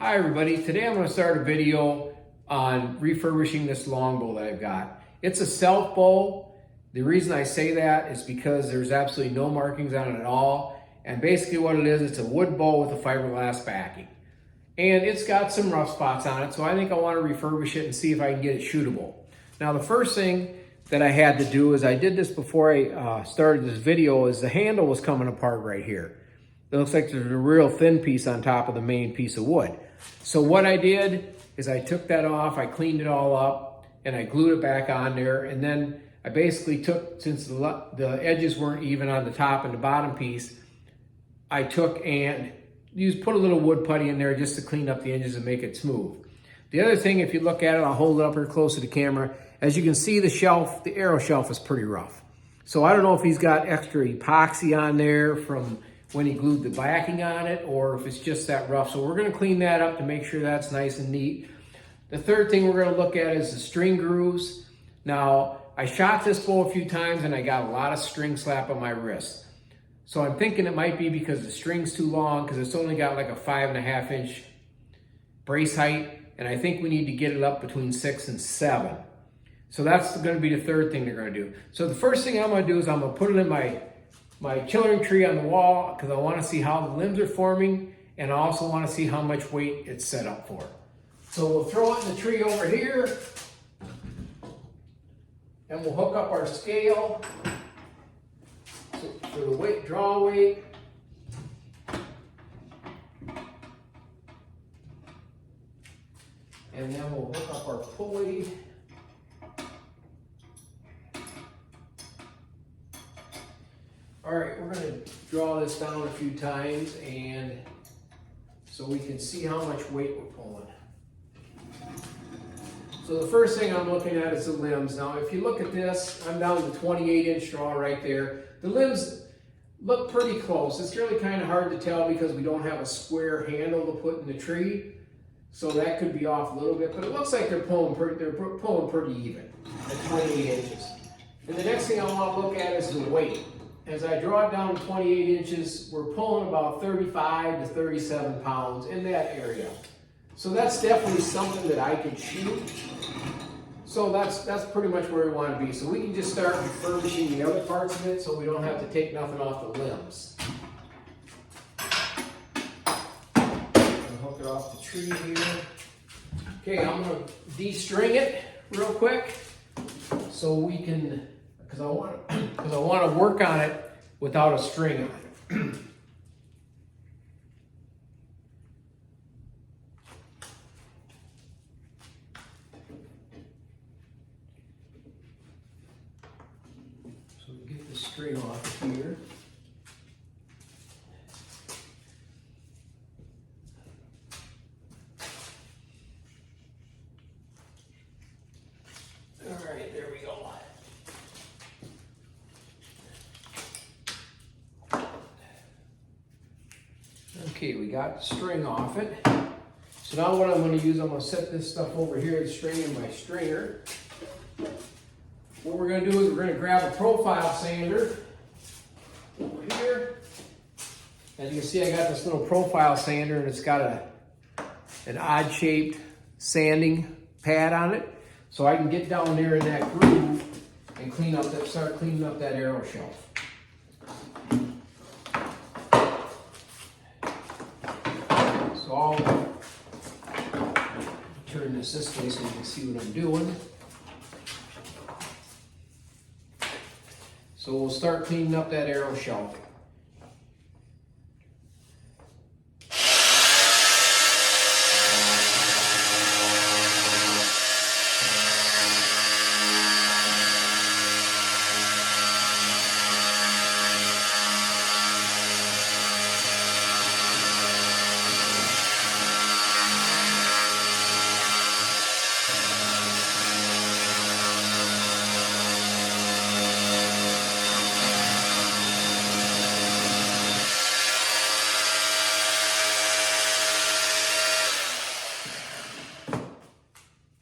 Hi everybody, today I'm going to start a video on refurbishing this longbow that I've got. It's a self bow. The reason I say that is because there's absolutely no markings on it at all. And basically what it is, it's a wood bow with a fiberglass backing. And it's got some rough spots on it, so I think I want to refurbish it and see if I can get it shootable. Now the first thing that I had to do is, I did this before I started this video, is the handle was coming apart right here. It looks like there's a real thin piece on top of the main piece of wood. So what I did is I took that off, I cleaned it all up, and I glued it back on there. And then I basically took, since the edges weren't even on the top and the bottom piece, I took and put a little wood putty in there just to clean up the edges and make it smooth. The other thing, if you look at it, I'll hold it up here close to the camera. As you can see, the shelf, the arrow shelf is pretty rough. So I don't know if he's got extra epoxy on there from when he glued the backing on it, or if it's just that rough. So we're gonna clean that up to make sure that's nice and neat. The third thing we're gonna look at is the string grooves. Now, I shot this bow a few times and I got a lot of string slap on my wrist. So I'm thinking it might be because the string's too long, because it's only got like a 5.5 inch brace height, and I think we need to get it up between 6 and 7. So that's gonna be the third thing they're gonna do. So the first thing I'm gonna do is I'm gonna put it in my killing tree on the wall, because I want to see how the limbs are forming, and I also want to see how much weight it's set up for. So we'll throw it in the tree over here, and we'll hook up our scale for the weight, draw weight. And then we'll hook up our pulley. All right, we're gonna draw this down a few times and so we can see how much weight we're pulling. So the first thing I'm looking at is the limbs. Now, if you look at this, I'm down to 28-inch draw right there. The limbs look pretty close. It's really kind of hard to tell because we don't have a square handle to put in the tree. So that could be off a little bit, but it looks like they're pulling pretty even at 28 inches. And the next thing I want to look at is the weight. As I draw it down to 28 inches, we're pulling about 35 to 37 pounds in that area. So that's definitely something that I could shoot. So that's pretty much where we want to be. So we can just start refurbishing the other parts of it so we don't have to take nothing off the limbs. Hook it off the tree here. Okay, I'm going to de-string it real quick so we can, because I want to work on it without a string on it. So we get the string off here. All right, there we go. Okay, we got the string off it. So now what I'm going to use, I'm going to set this stuff over here, the string in my stringer. What we're going to do is we're going to grab a profile sander over here. As you can see, I got this little profile sander, and it's got an odd shaped sanding pad on it. So I can get down there in that groove and start cleaning up that arrow shelf. So I'll turn this way so you can see what I'm doing. So we'll start cleaning up that arrow shelf.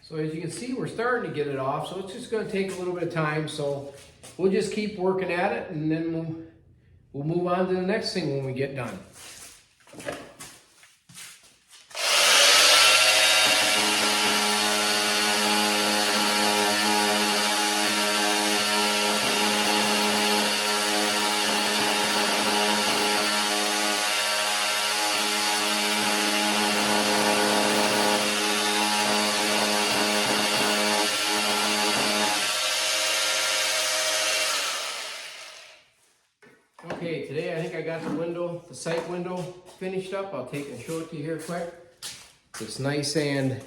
So as you can see, we're starting to get it off, so it's just going to take a little bit of time. So we'll just keep working at it, and then we'll move on to the next thing when we get done. got the window, the sight window finished up. I'll take and show it to you here quick. It's nice and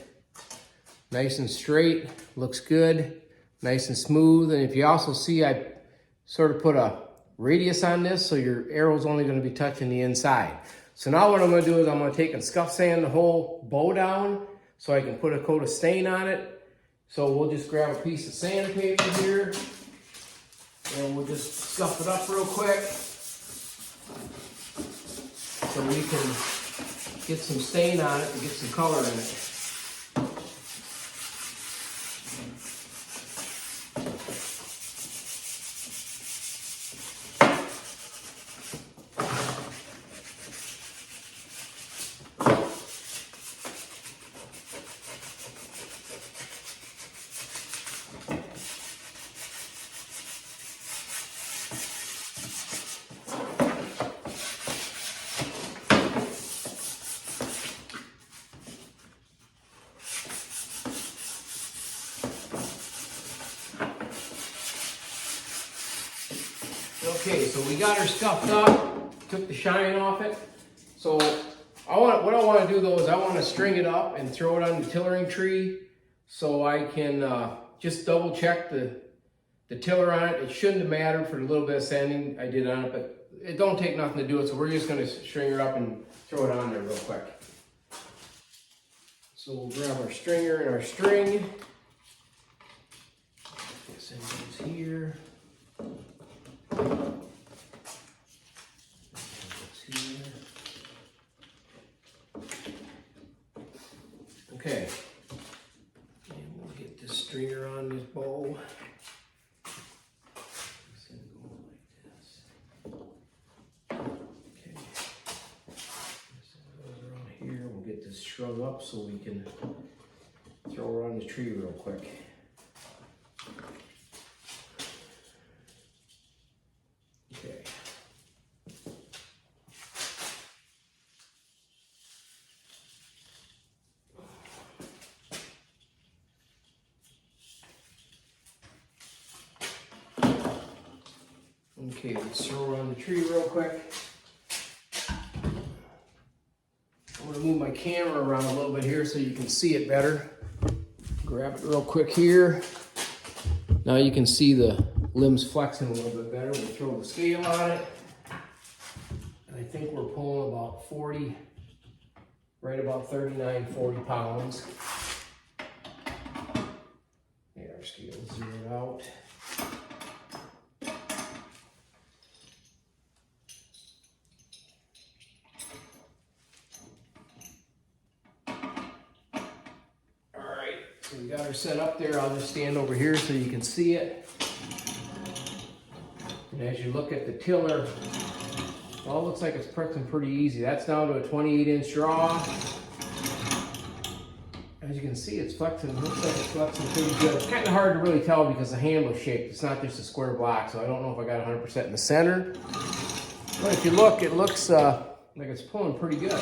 straight, looks good, nice and smooth. And if you also see, I sort of put a radius on this, so your arrow's only gonna be touching the inside. So now what I'm gonna do is I'm gonna take and scuff sand the whole bow down so I can put a coat of stain on it. So we'll just grab a piece of sandpaper here and we'll just scuff it up real quick so we can get some stain on it and get some color in it. Okay, so we got her scuffed up, took the shine off it. So what I want to do though is I want to string it up and throw it on the tillering tree so I can just double check the tiller on it. It shouldn't have mattered for the little bit of sanding I did on it, but it don't take nothing to do it. So we're just going to string her up and throw it on there real quick. So we'll grab our stringer and our string. This goes here. Okay, and we'll get this stringer on this bow. It's gonna go like this. Okay, this goes around here. We'll get this shrug up so we can throw her on the tree real quick. Okay. Okay, let's throw her on the tree real quick. I'm going to move my camera around a little bit here so you can see it better. Grab it real quick here. Now you can see the limbs flexing a little bit better. We'll throw the scale on it. And I think we're pulling about 40, right about 39, 40 pounds. Yeah, our scale's zeroed out. So we got her set up there. I'll just stand over here so you can see it. And as you look at the tiller, well, it looks like it's pressing pretty easy. That's down to a 28-inch draw. As you can see, it's flexing. It looks like it's flexing pretty good. It's kind of hard to really tell because the handle is shaped. It's not just a square block, so I don't know if I got 100% in the center. But if you look, it looks like it's pulling pretty good.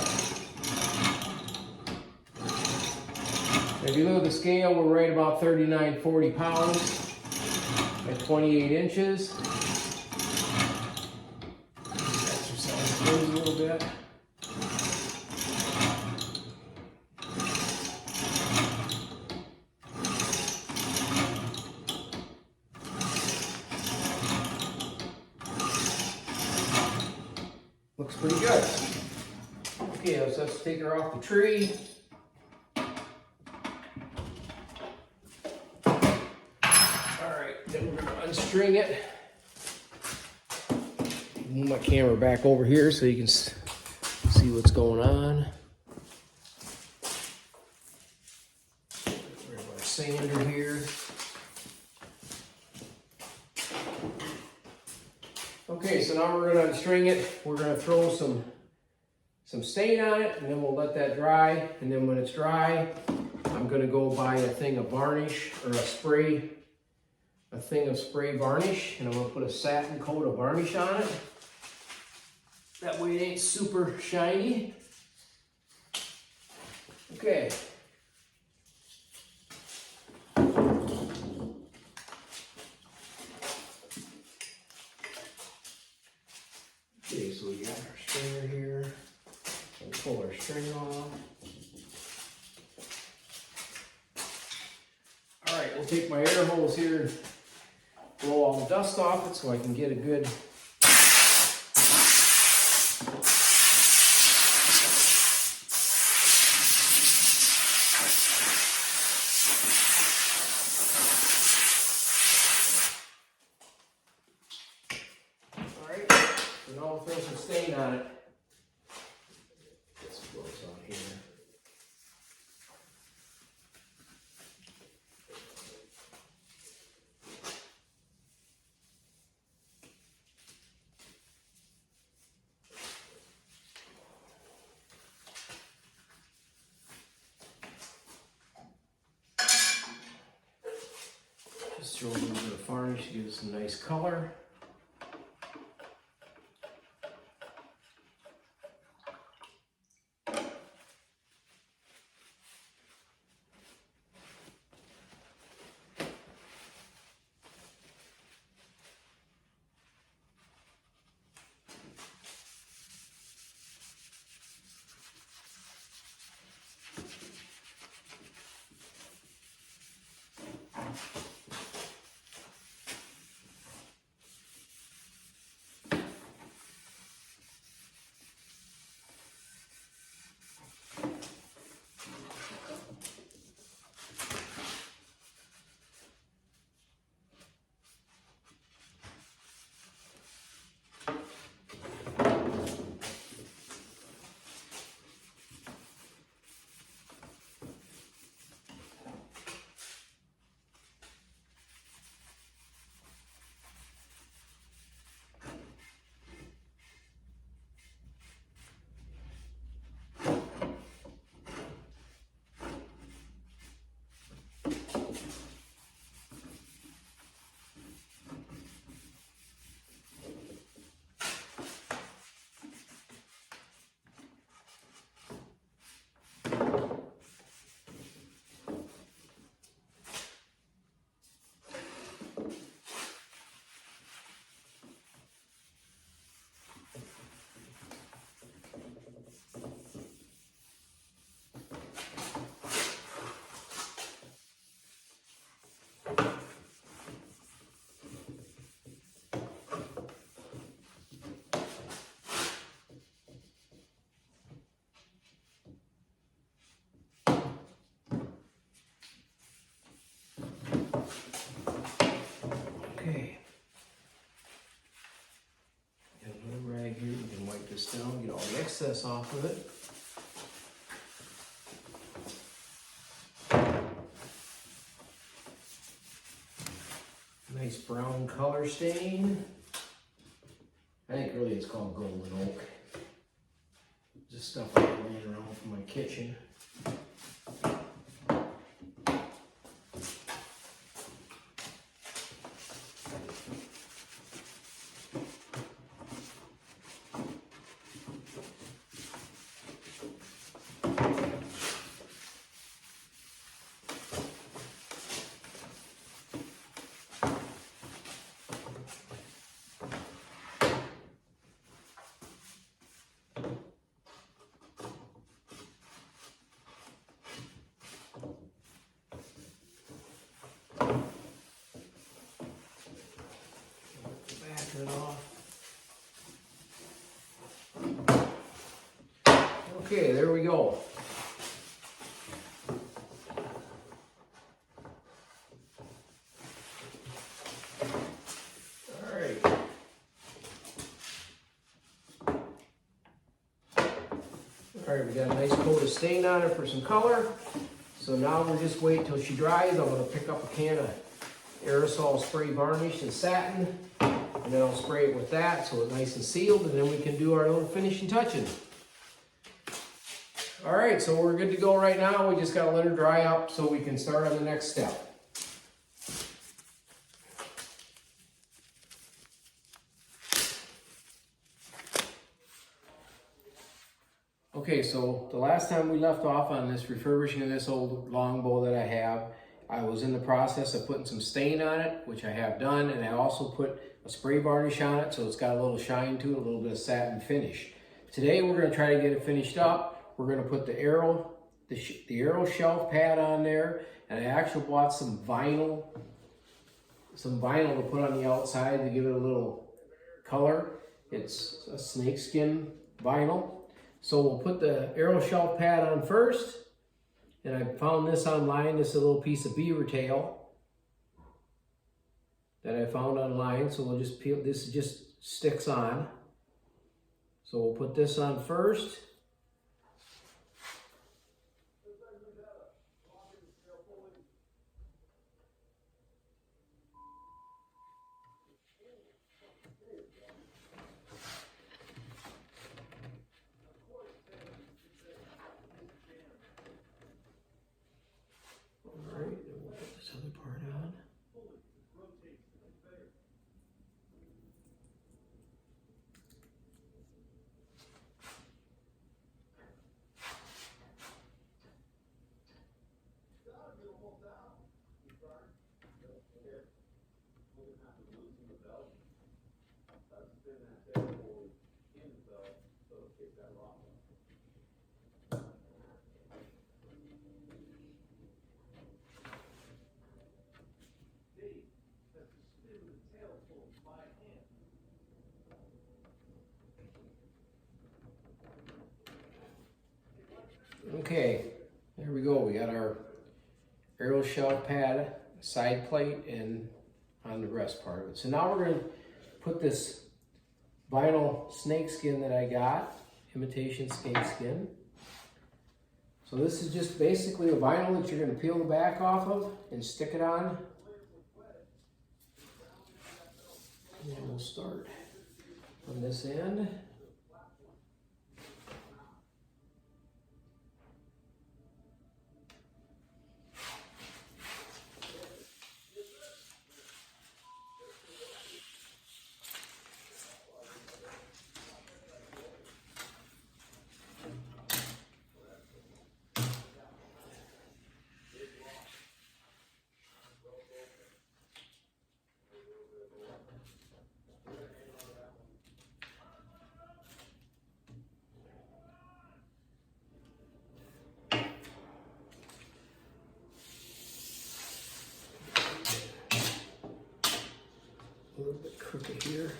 If you look at the scale, we're right about 39, 40 pounds at 28 inches. Exercise things a little bit. Looks pretty good. Okay, let's take her off the tree. Then we're going to unstring it. Move my camera back over here so you can see what's going on. Grab our sander here. Okay, so now we're going to unstring it. We're going to throw some stain on it, and then we'll let that dry. And then when it's dry, I'm going to go buy a thing of varnish or a thing of spray varnish, and I'm going to put a satin coat of varnish on it. That way it ain't super shiny. Okay. Okay, so we got take my air hose here and blow all the dust off it so I can get a good throw some stain on it. Get some gloves on here. Just throw a little bit of varnish to give it some nice color. Okay. Got a little rag here. You can wipe this down, get all the excess off of it. Nice brown color stain. I think really it's called golden oak. Just stuff I have laying around from my kitchen. It off. Okay, there we go. All right. All right, we got a nice coat of stain on it for some color. So now we'll just wait till she dries. I'm going to pick up a can of aerosol spray varnish and satin. And then I'll spray it with that so it's nice and sealed, and then we can do our little finishing touching. All right, so we're good to go right now. We just gotta let her dry up so we can start on the next step. Okay, so the last time we left off on this refurbishing of this old longbow that I have, I was in the process of putting some stain on it, which I have done, and I also put a spray varnish on it so it's got a little shine to it, a little bit of satin finish. Today we're going to try to get it finished up. We're going to put the arrow the arrow shelf pad on there, and I actually bought some vinyl to put on the outside to give it a little color. It's a snakeskin vinyl. So we'll put the arrow shelf pad on first, and I found this online. This is a little piece of beaver tail that I found online. So we'll just peel, this just sticks on. So we'll put this on first. All right, and we'll put this other part on. Okay, there we go. We got our arrow shelf pad, side plate, and on the rest part of it. So now we're going to put this vinyl snakeskin that I got, imitation snakeskin. So this is just basically a vinyl that you're going to peel the back off of and stick it on. And we'll start from this end. A little bit crooked here.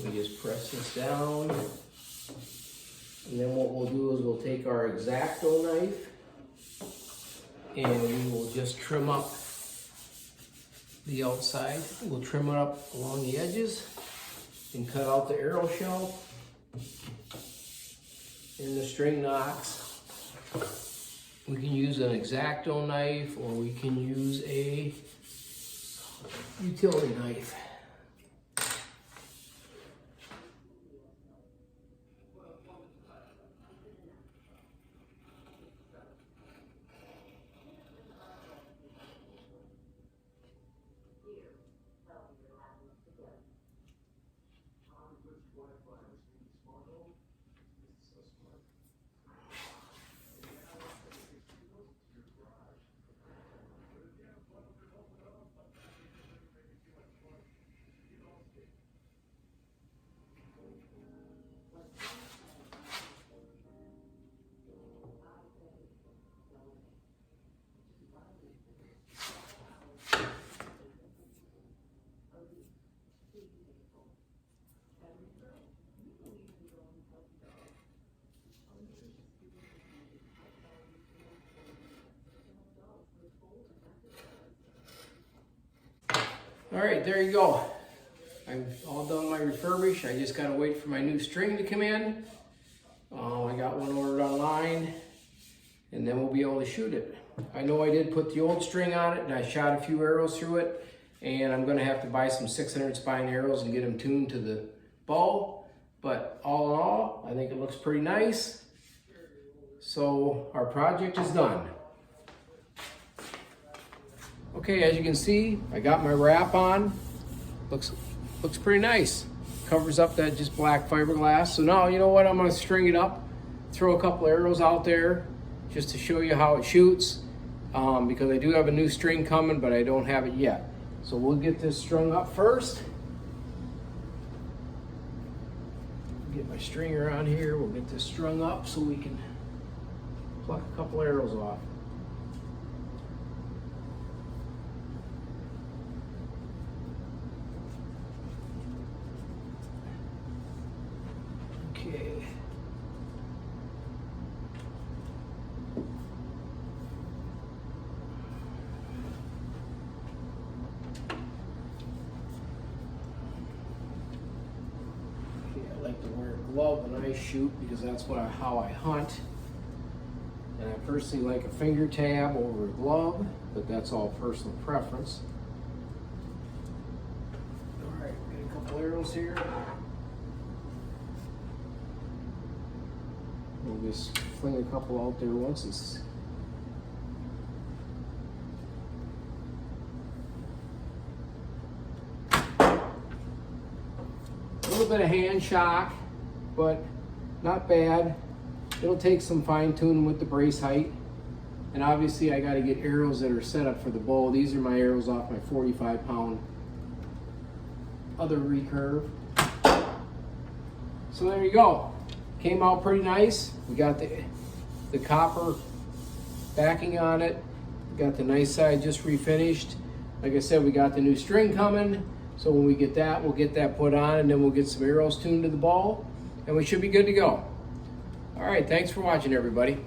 We just press this down, and then what we'll do is we'll take our X-Acto knife and we will just trim up the outside. We'll trim it up along the edges and cut out the arrow shelf and the string knots. We can use an X-Acto knife, or we can use a utility knife. All right, there you go. I'm all done my refurbish. I just gotta wait for my new string to come in. I got one ordered online, and then we'll be able to shoot it. I know I did put the old string on it, and I shot a few arrows through it. and I'm gonna have to buy some 600 spine arrows and get them tuned to the bow. But all in all, I think it looks pretty nice. So our project is done. Okay, as you can see, I got my wrap on. Looks pretty nice. Covers up that just black fiberglass. So now, you know what, I'm gonna string it up, throw a couple arrows out there just to show you how it shoots, because I do have a new string coming, but I don't have it yet. So we'll get this strung up first. Get my stringer on here, we'll get this strung up so we can pluck a couple arrows off. Okay. I like to wear a glove when I shoot because that's how I hunt. And I personally like a finger tab over a glove, but that's all personal preference. All right, get a couple arrows here. We'll just fling a couple out there once. It's a little bit of hand shock, but not bad. It'll take some fine tuning with the brace height. And obviously I got to get arrows that are set up for the bow. These are my arrows off my 45-pound other recurve. So there you go. Came out pretty nice. We got the copper backing on it. We got the nice side just refinished. Like I said, we got the new string coming. So when we get that, we'll get that put on, and then we'll get some arrows tuned to the bow, and we should be good to go. All right, thanks for watching, everybody.